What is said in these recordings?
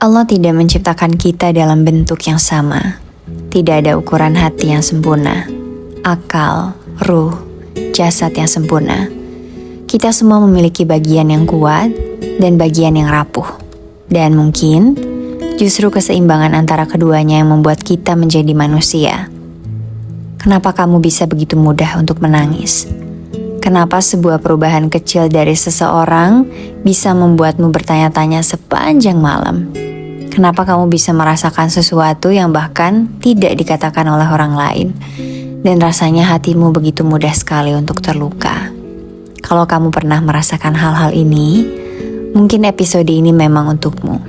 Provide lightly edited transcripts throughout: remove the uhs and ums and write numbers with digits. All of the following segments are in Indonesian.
Allah tidak menciptakan kita dalam bentuk yang sama. Tidak ada ukuran hati yang sempurna, akal, ruh, jasad yang sempurna. Kita semua memiliki bagian yang kuat dan bagian yang rapuh. Dan mungkin justru keseimbangan antara keduanya yang membuat kita menjadi manusia. Kenapa kamu bisa begitu mudah untuk menangis? Kenapa sebuah perubahan kecil dari seseorang bisa membuatmu bertanya-tanya sepanjang malam? Kenapa kamu bisa merasakan sesuatu yang bahkan tidak dikatakan oleh orang lain? Dan rasanya hatimu begitu mudah sekali untuk terluka. Kalau kamu pernah merasakan hal-hal ini, mungkin episode ini memang untukmu.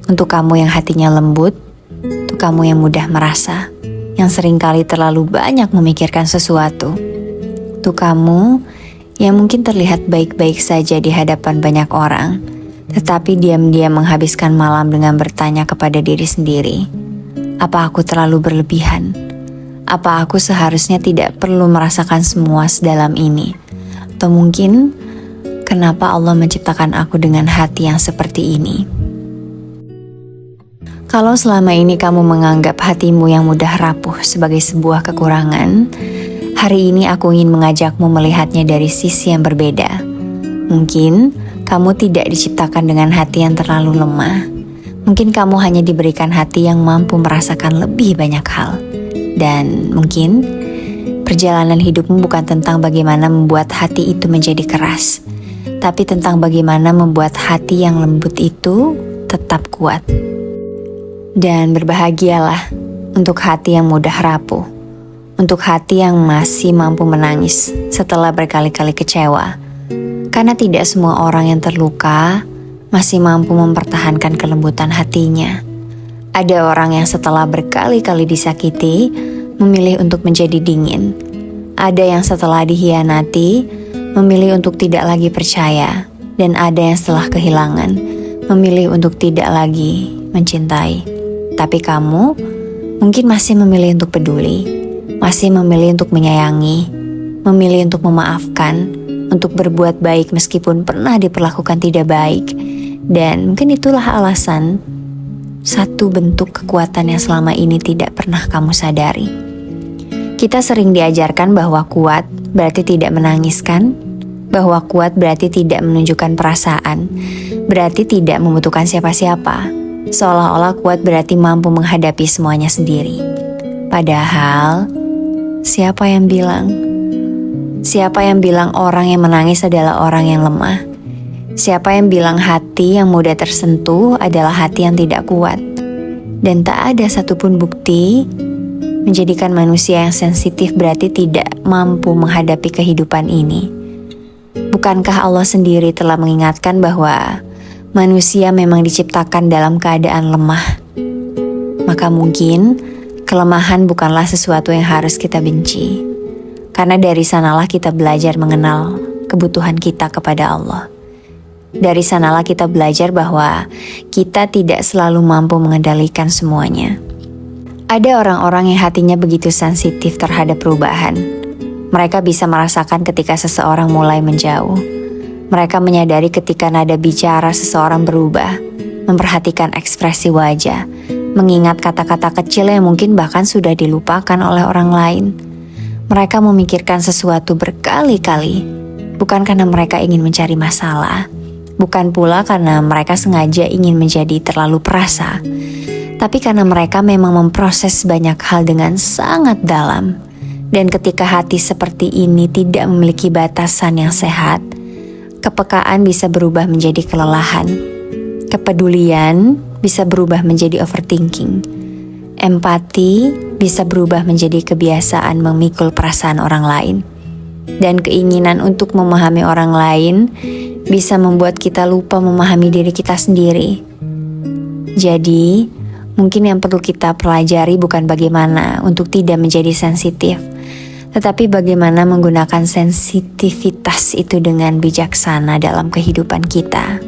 Untuk kamu yang hatinya lembut, untuk kamu yang mudah merasa, yang seringkali terlalu banyak memikirkan sesuatu. Untuk kamu yang mungkin terlihat baik-baik saja di hadapan banyak orang, tetapi diam-diam menghabiskan malam dengan bertanya kepada diri sendiri, apa aku terlalu berlebihan? Apa aku seharusnya tidak perlu merasakan semua sedalam ini? Atau mungkin, kenapa Allah menciptakan aku dengan hati yang seperti ini? Kalau selama ini kamu menganggap hatimu yang mudah rapuh sebagai sebuah kekurangan, hari ini aku ingin mengajakmu melihatnya dari sisi yang berbeda. Mungkin kamu tidak diciptakan dengan hati yang terlalu lemah. Mungkin kamu hanya diberikan hati yang mampu merasakan lebih banyak hal. Dan mungkin perjalanan hidupmu bukan tentang bagaimana membuat hati itu menjadi keras, tapi tentang bagaimana membuat hati yang lembut itu tetap kuat. Dan berbahagialah untuk hati yang mudah rapuh, untuk hati yang masih mampu menangis setelah berkali-kali kecewa. Karena tidak semua orang yang terluka masih mampu mempertahankan kelembutan hatinya. Ada orang yang setelah berkali-kali disakiti, memilih untuk menjadi dingin. Ada yang setelah dihianati, memilih untuk tidak lagi percaya. Dan ada yang setelah kehilangan, memilih untuk tidak lagi mencintai. Tapi kamu mungkin masih memilih untuk peduli, masih memilih untuk menyayangi, memilih untuk memaafkan, untuk berbuat baik meskipun pernah diperlakukan tidak baik. Dan mungkin itulah alasan satu bentuk kekuatan yang selama ini tidak pernah kamu sadari. Kita sering diajarkan bahwa kuat berarti tidak menangiskan, bahwa kuat berarti tidak menunjukkan perasaan, berarti tidak membutuhkan siapa-siapa, seolah-olah kuat berarti mampu menghadapi semuanya sendiri. Padahal, siapa yang bilang? Siapa yang bilang orang yang menangis adalah orang yang lemah? Siapa yang bilang hati yang mudah tersentuh adalah hati yang tidak kuat? Dan tak ada satupun bukti menjadikan manusia yang sensitif berarti tidak mampu menghadapi kehidupan ini. Bukankah Allah sendiri telah mengingatkan bahwa manusia memang diciptakan dalam keadaan lemah? Maka mungkin kelemahan bukanlah sesuatu yang harus kita benci. Karena dari sanalah kita belajar mengenal kebutuhan kita kepada Allah. Dari sanalah kita belajar bahwa kita tidak selalu mampu mengendalikan semuanya. Ada orang-orang yang hatinya begitu sensitif terhadap perubahan. Mereka bisa merasakan ketika seseorang mulai menjauh. Mereka menyadari ketika nada bicara seseorang berubah, memperhatikan ekspresi wajah, mengingat kata-kata kecil yang mungkin bahkan sudah dilupakan oleh orang lain. Mereka memikirkan sesuatu berkali-kali, bukan karena mereka ingin mencari masalah, bukan pula karena mereka sengaja ingin menjadi terlalu perasa, tapi karena mereka memang memproses banyak hal dengan sangat dalam. Dan ketika hati seperti ini tidak memiliki batasan yang sehat, kepekaan bisa berubah menjadi kelelahan, kepedulian bisa berubah menjadi overthinking, empati bisa berubah menjadi kebiasaan memikul perasaan orang lain. Dan keinginan untuk memahami orang lain bisa membuat kita lupa memahami diri kita sendiri. Jadi, mungkin yang perlu kita pelajari bukan bagaimana untuk tidak menjadi sensitif, tetapi bagaimana menggunakan sensitivitas itu dengan bijaksana dalam kehidupan kita.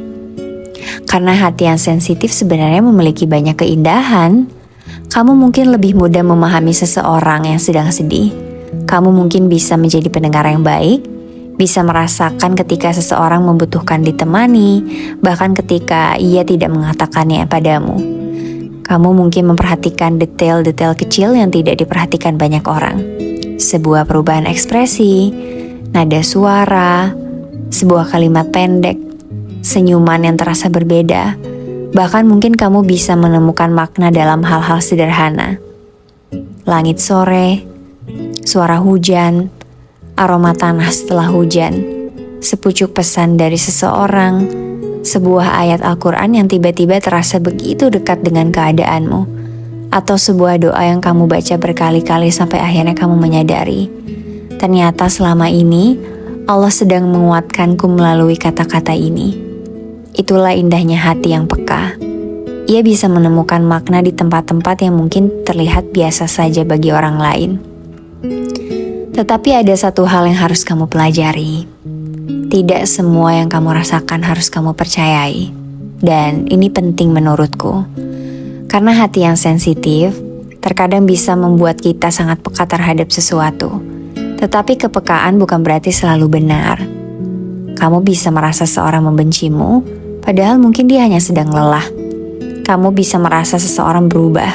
Karena hati yang sensitif sebenarnya memiliki banyak keindahan. Kamu mungkin lebih mudah memahami seseorang yang sedang sedih. Kamu mungkin bisa menjadi pendengar yang baik, Bisa merasakan ketika seseorang membutuhkan ditemani, bahkan ketika ia tidak mengatakannya padamu. Kamu mungkin memperhatikan detail-detail kecil yang tidak diperhatikan banyak orang. Sebuah perubahan ekspresi, nada suara, sebuah kalimat pendek, senyuman yang terasa berbeda. Bahkan mungkin kamu bisa menemukan makna dalam hal-hal sederhana. Langit sore, suara hujan, aroma tanah setelah hujan, sepucuk pesan dari seseorang, sebuah ayat Al-Quran yang tiba-tiba terasa begitu dekat dengan keadaanmu, atau sebuah doa yang kamu baca berkali-kali sampai akhirnya kamu menyadari, ternyata selama ini Allah sedang menguatkanku melalui kata-kata ini. Itulah indahnya hati yang peka. Ia bisa menemukan makna di tempat-tempat yang mungkin terlihat biasa saja bagi orang lain. Tetapi ada satu hal yang harus kamu pelajari. Tidak semua yang kamu rasakan harus kamu percayai. Dan ini penting menurutku. Karena hati yang sensitif terkadang bisa membuat kita sangat peka terhadap sesuatu. Tetapi kepekaan bukan berarti selalu benar. Kamu bisa merasa seorang membencimu, padahal mungkin dia hanya sedang lelah. Kamu bisa merasa seseorang berubah,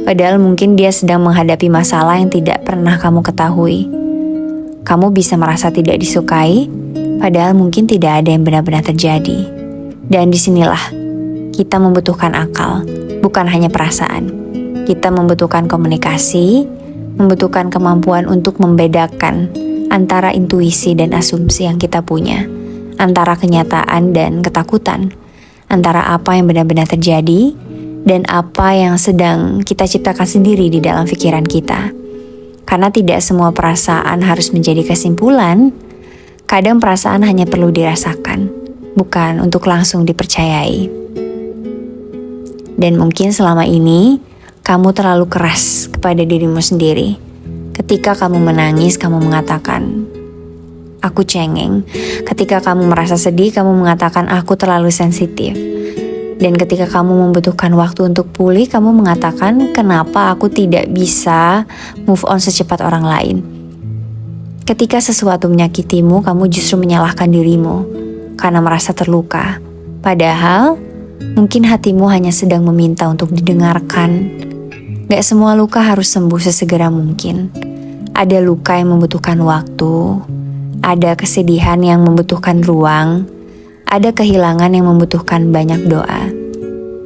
padahal mungkin dia sedang menghadapi masalah yang tidak pernah kamu ketahui. Kamu bisa merasa tidak disukai, padahal mungkin tidak ada yang benar-benar terjadi. Dan disinilah kita membutuhkan akal, bukan hanya perasaan. Kita membutuhkan komunikasi, membutuhkan kemampuan untuk membedakan antara intuisi dan asumsi yang kita punya, antara kenyataan dan ketakutan, antara apa yang benar-benar terjadi dan apa yang sedang kita ciptakan sendiri di dalam pikiran kita. Karena tidak semua perasaan harus menjadi kesimpulan. Kadang perasaan hanya perlu dirasakan, bukan untuk langsung dipercayai. Dan mungkin selama ini kamu terlalu keras kepada dirimu sendiri. Ketika kamu menangis, kamu mengatakan, "Aku cengeng." Ketika kamu merasa sedih, kamu mengatakan, "Aku terlalu sensitif." Dan ketika kamu membutuhkan waktu untuk pulih, kamu mengatakan, "Kenapa aku tidak bisa move on secepat orang lain?" Ketika sesuatu menyakitimu, kamu justru menyalahkan dirimu karena merasa terluka. Padahal, mungkin hatimu hanya sedang meminta untuk didengarkan. Gak semua luka harus sembuh sesegera mungkin. Ada luka yang membutuhkan waktu, ada kesedihan yang membutuhkan ruang, ada kehilangan yang membutuhkan banyak doa,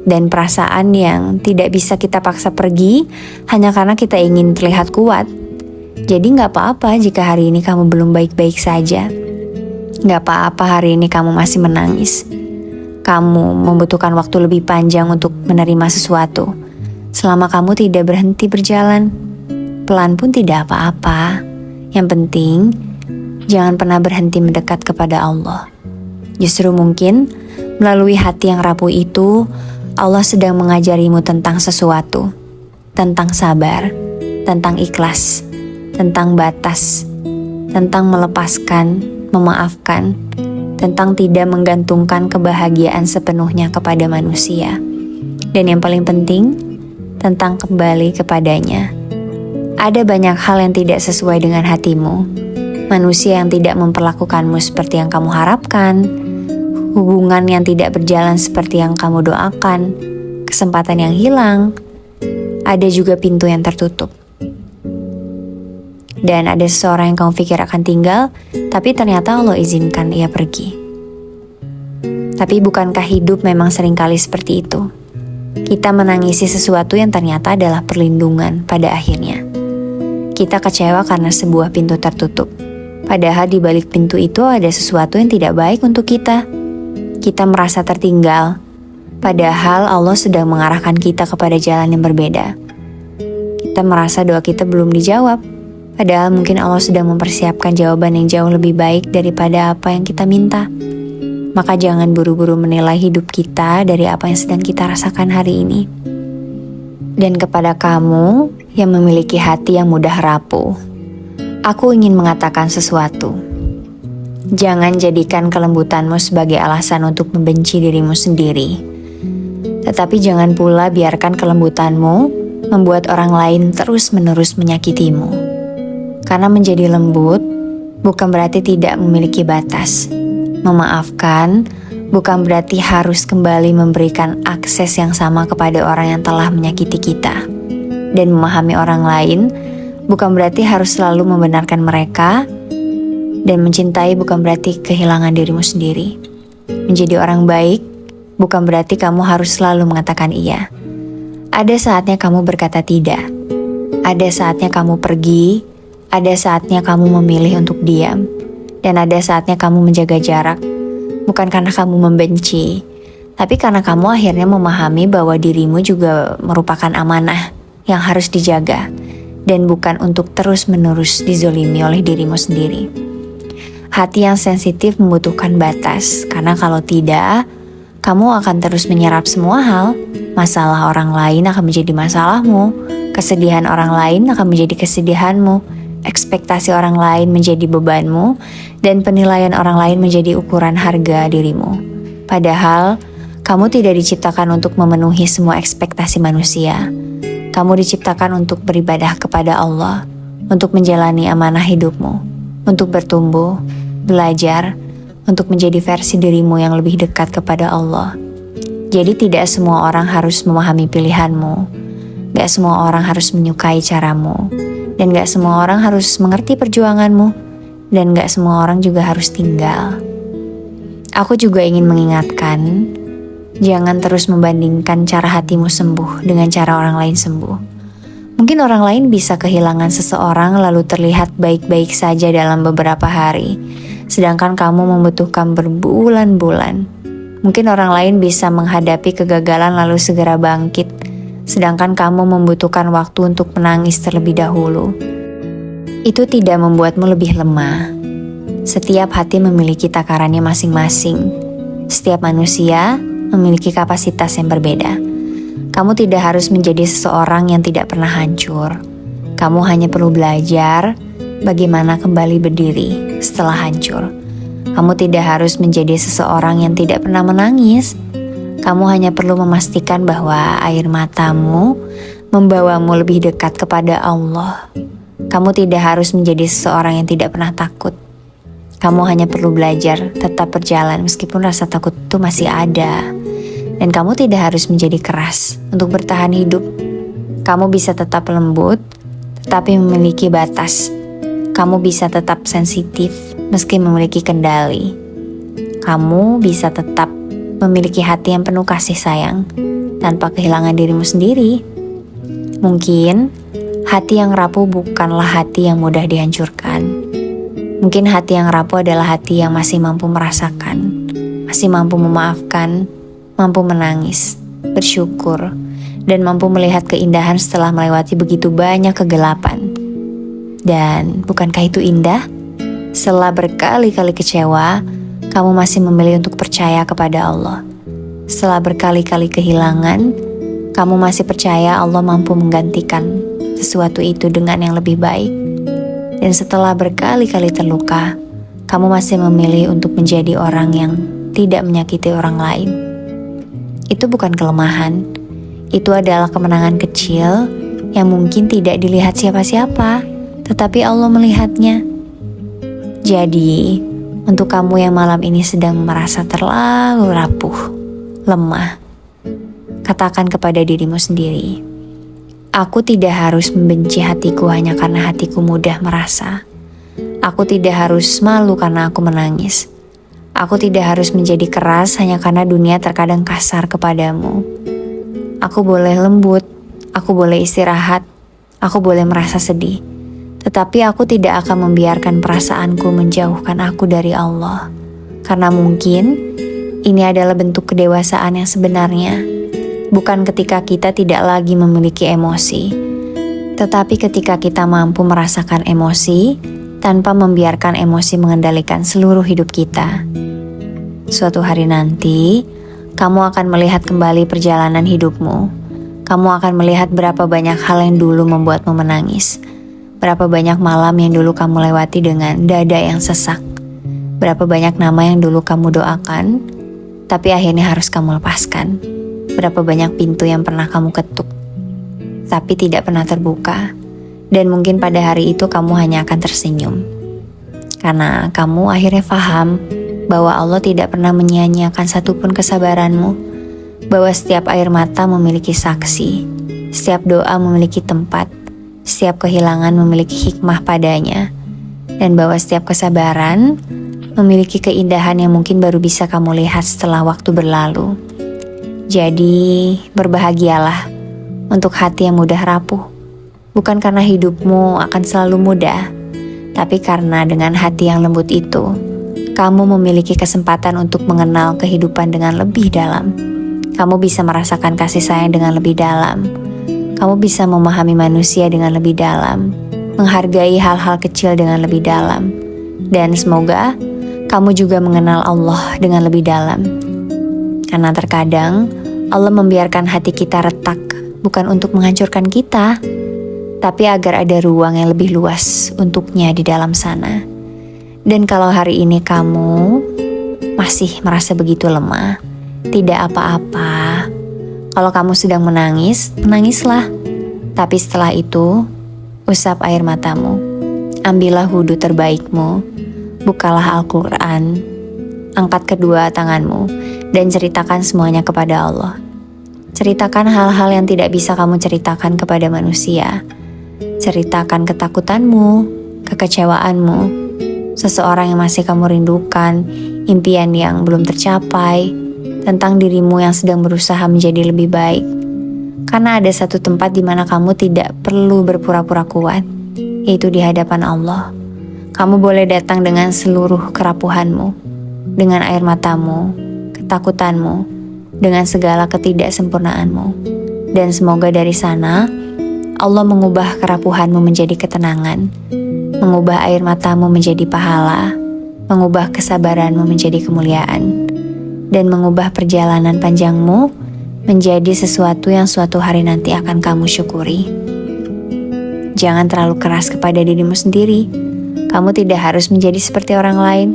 dan perasaan yang tidak bisa kita paksa pergi hanya karena kita ingin terlihat kuat. Jadi gak apa-apa jika hari ini kamu belum baik-baik saja. Gak apa-apa hari ini kamu masih menangis. Kamu membutuhkan waktu lebih panjang untuk menerima sesuatu. Selama kamu tidak berhenti berjalan, pelan pun tidak apa-apa. Yang penting, jangan pernah berhenti mendekat kepada Allah. Justru mungkin melalui hati yang rapuh itu, Allah sedang mengajarimu tentang sesuatu, tentang sabar, tentang ikhlas, tentang batas, tentang melepaskan, memaafkan, tentang tidak menggantungkan kebahagiaan sepenuhnya kepada manusia. Dan yang paling penting, tentang kembali kepadanya. Ada banyak hal yang tidak sesuai dengan hatimu, manusia yang tidak memperlakukanmu seperti yang kamu harapkan, hubungan yang tidak berjalan seperti yang kamu doakan, kesempatan yang hilang, ada juga pintu yang tertutup. Dan ada seseorang yang kamu pikir akan tinggal, tapi ternyata Allah izinkan ia pergi. Tapi bukankah hidup memang seringkali seperti itu? Kita menangisi sesuatu yang ternyata adalah perlindungan pada akhirnya. Kita kecewa karena sebuah pintu tertutup. Padahal di balik pintu itu ada sesuatu yang tidak baik untuk kita. Kita merasa tertinggal. Padahal Allah sedang mengarahkan kita kepada jalan yang berbeda. Kita merasa doa kita belum dijawab. Padahal mungkin Allah sedang mempersiapkan jawaban yang jauh lebih baik daripada apa yang kita minta. Maka jangan buru-buru menilai hidup kita dari apa yang sedang kita rasakan hari ini. Dan kepada kamu yang memiliki hati yang mudah rapuh, aku ingin mengatakan sesuatu. Jangan jadikan kelembutanmu sebagai alasan untuk membenci dirimu sendiri. Tetapi jangan pula biarkan kelembutanmu membuat orang lain terus-menerus menyakitimu. Karena menjadi lembut bukan berarti tidak memiliki batas. Memaafkan bukan berarti harus kembali memberikan akses yang sama kepada orang yang telah menyakiti kita. Dan memahami orang lain bukan berarti harus selalu membenarkan mereka. Dan mencintai bukan berarti kehilangan dirimu sendiri. Menjadi orang baik bukan berarti kamu harus selalu mengatakan iya. Ada saatnya kamu berkata tidak. Ada saatnya kamu pergi. Ada saatnya kamu memilih untuk diam. Dan ada saatnya kamu menjaga jarak. Bukan karena kamu membenci, tapi karena kamu akhirnya memahami bahwa dirimu juga merupakan amanah yang harus dijaga. Dan bukan untuk terus-menerus dizolimi oleh dirimu sendiri. Hati yang sensitif membutuhkan batas. Karena kalau tidak, kamu akan terus menyerap semua hal. Masalah orang lain akan menjadi masalahmu. Kesedihan orang lain akan menjadi kesedihanmu. Ekspektasi orang lain menjadi bebanmu, dan penilaian orang lain menjadi ukuran harga dirimu. Padahal, kamu tidak diciptakan untuk memenuhi semua ekspektasi manusia. Kamu diciptakan untuk beribadah kepada Allah, untuk menjalani amanah hidupmu, untuk bertumbuh, belajar, untuk menjadi versi dirimu yang lebih dekat kepada Allah. Jadi tidak semua orang harus memahami pilihanmu, gak semua orang harus menyukai caramu, dan gak semua orang harus mengerti perjuanganmu, dan gak semua orang juga harus tinggal. Aku juga ingin mengingatkan, jangan terus membandingkan cara hatimu sembuh dengan cara orang lain sembuh. Mungkin orang lain bisa kehilangan seseorang lalu terlihat baik-baik saja dalam beberapa hari, sedangkan kamu membutuhkan berbulan-bulan. Mungkin orang lain bisa menghadapi kegagalan lalu segera bangkit, sedangkan kamu membutuhkan waktu untuk menangis terlebih dahulu. Itu tidak membuatmu lebih lemah. Setiap hati memiliki takarannya masing-masing. Setiap manusia memiliki kapasitas yang berbeda. Kamu tidak harus menjadi seseorang yang tidak pernah hancur. Kamu hanya perlu belajar bagaimana kembali berdiri setelah hancur. Kamu tidak harus menjadi seseorang yang tidak pernah menangis. Kamu hanya perlu memastikan bahwa air matamu membawamu lebih dekat kepada Allah. Kamu tidak harus menjadi seseorang yang tidak pernah takut. Kamu hanya perlu belajar tetap berjalan meskipun rasa takut itu masih ada. Dan kamu tidak harus menjadi keras untuk bertahan hidup. Kamu bisa tetap lembut, tetapi memiliki batas. Kamu bisa tetap sensitif meski memiliki kendali. Kamu bisa tetap memiliki hati yang penuh kasih sayang tanpa kehilangan dirimu sendiri. Mungkin hati yang rapuh bukanlah hati yang mudah dihancurkan. Mungkin hati yang rapuh adalah hati yang masih mampu merasakan, masih mampu memaafkan, mampu menangis, bersyukur, dan mampu melihat keindahan setelah melewati begitu banyak kegelapan. Dan bukankah itu indah? Setelah berkali-kali kecewa, kamu masih memilih untuk percaya kepada Allah. Setelah berkali-kali kehilangan, kamu masih percaya Allah mampu menggantikan sesuatu itu dengan yang lebih baik. Dan setelah berkali-kali terluka, kamu masih memilih untuk menjadi orang yang tidak menyakiti orang lain. Itu bukan kelemahan, itu adalah kemenangan kecil yang mungkin tidak dilihat siapa-siapa, tetapi Allah melihatnya. Jadi, untuk kamu yang malam ini sedang merasa terlalu rapuh, lemah, katakan kepada dirimu sendiri, aku tidak harus membenci hatiku hanya karena hatiku mudah merasa. Aku tidak harus malu karena aku menangis. Aku tidak harus menjadi keras hanya karena dunia terkadang kasar kepadamu. Aku boleh lembut, aku boleh istirahat, aku boleh merasa sedih. Tetapi aku tidak akan membiarkan perasaanku menjauhkan aku dari Allah. Karena mungkin ini adalah bentuk kedewasaan yang sebenarnya. Bukan ketika kita tidak lagi memiliki emosi, tetapi ketika kita mampu merasakan emosi tanpa membiarkan emosi mengendalikan seluruh hidup kita. Suatu hari nanti, kamu akan melihat kembali perjalanan hidupmu. Kamu akan melihat berapa banyak hal yang dulu membuatmu menangis. Berapa banyak malam yang dulu kamu lewati dengan dada yang sesak. Berapa banyak nama yang dulu kamu doakan, tapi akhirnya harus kamu lepaskan. Berapa banyak pintu yang pernah kamu ketuk, tapi tidak pernah terbuka. Dan mungkin pada hari itu kamu hanya akan tersenyum. Karena kamu akhirnya paham bahwa Allah tidak pernah menyia-nyiakan satupun kesabaranmu, bahwa setiap air mata memiliki saksi, setiap doa memiliki tempat, setiap kehilangan memiliki hikmah padanya, dan bahwa setiap kesabaran memiliki keindahan yang mungkin baru bisa kamu lihat setelah waktu berlalu. Jadi, berbahagialah untuk hati yang mudah rapuh. Bukan karena hidupmu akan selalu mudah, tapi karena dengan hati yang lembut itu, kamu memiliki kesempatan untuk mengenal kehidupan dengan lebih dalam. Kamu bisa merasakan kasih sayang dengan lebih dalam. Kamu bisa memahami manusia dengan lebih dalam, menghargai hal-hal kecil dengan lebih dalam. Dan semoga kamu juga mengenal Allah dengan lebih dalam. Karena terkadang Allah membiarkan hati kita retak bukan untuk menghancurkan kita, tapi agar ada ruang yang lebih luas untuknya di dalam sana. Dan kalau hari ini kamu masih merasa begitu lemah, tidak apa-apa. Kalau kamu sedang menangis, menangislah. Tapi setelah itu, usap air matamu, ambillah wudhu terbaikmu, bukalah Al-Quran, angkat kedua tanganmu, dan ceritakan semuanya kepada Allah. Ceritakan hal-hal yang tidak bisa kamu ceritakan kepada manusia. Ceritakan ketakutanmu, kekecewaanmu, seseorang yang masih kamu rindukan, impian yang belum tercapai, tentang dirimu yang sedang berusaha menjadi lebih baik. Karena ada satu tempat di mana kamu tidak perlu berpura-pura kuat, yaitu di hadapan Allah. Kamu boleh datang dengan seluruh kerapuhanmu, dengan air matamu, ketakutanmu, dengan segala ketidaksempurnaanmu. Dan semoga dari sana, Allah mengubah kerapuhanmu menjadi ketenangan, mengubah air matamu menjadi pahala, mengubah kesabaranmu menjadi kemuliaan, dan mengubah perjalanan panjangmu menjadi sesuatu yang suatu hari nanti akan kamu syukuri. Jangan terlalu keras kepada dirimu sendiri. Kamu tidak harus menjadi seperti orang lain.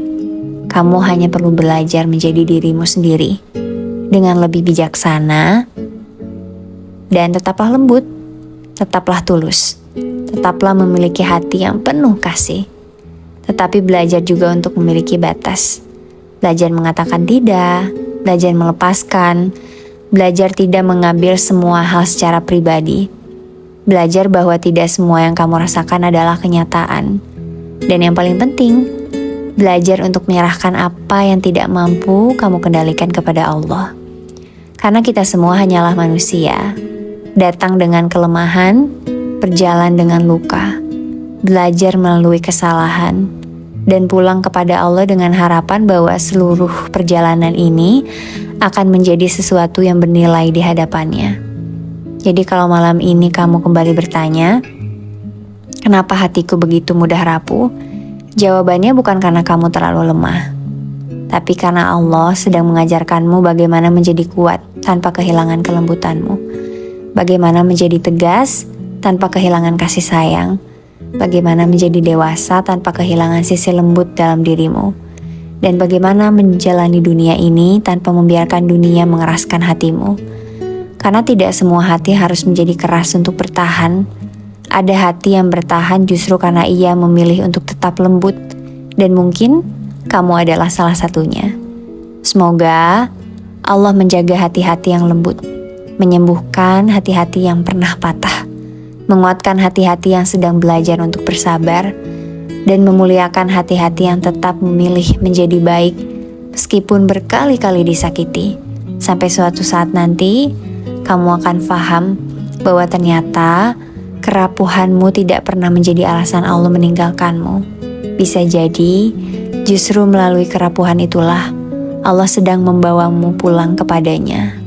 Kamu hanya perlu belajar menjadi dirimu sendiri dengan lebih bijaksana, dan tetaplah lembut, tetaplah tulus, tetaplah memiliki hati yang penuh kasih. Tetapi belajar juga untuk memiliki batas. Belajar mengatakan tidak, belajar melepaskan, belajar tidak mengambil semua hal secara pribadi. Belajar bahwa tidak semua yang kamu rasakan adalah kenyataan. Dan yang paling penting, belajar untuk menyerahkan apa yang tidak mampu kamu kendalikan kepada Allah. Karena kita semua hanyalah manusia, datang dengan kelemahan, berjalan dengan luka, belajar melalui kesalahan, dan pulang kepada Allah dengan harapan bahwa seluruh perjalanan ini akan menjadi sesuatu yang bernilai di hadapannya. Jadi kalau malam ini kamu kembali bertanya, kenapa hatiku begitu mudah rapuh? Jawabannya bukan karena kamu terlalu lemah, tapi karena Allah sedang mengajarkanmu bagaimana menjadi kuat tanpa kehilangan kelembutanmu, bagaimana menjadi tegas tanpa kehilangan kasih sayang, bagaimana menjadi dewasa tanpa kehilangan sisi lembut dalam dirimu, dan bagaimana menjalani dunia ini tanpa membiarkan dunia mengeraskan hatimu. Karena tidak semua hati harus menjadi keras untuk bertahan. Ada hati yang bertahan justru karena ia memilih untuk tetap lembut, dan mungkin kamu adalah salah satunya. Semoga Allah menjaga hati-hati yang lembut, menyembuhkan hati-hati yang pernah patah, menguatkan hati-hati yang sedang belajar untuk bersabar, dan memuliakan hati-hati yang tetap memilih menjadi baik meskipun berkali-kali disakiti. Sampai suatu saat nanti, kamu akan paham bahwa ternyata kerapuhanmu tidak pernah menjadi alasan Allah meninggalkanmu. Bisa jadi, justru melalui kerapuhan itulah Allah sedang membawamu pulang kepadanya.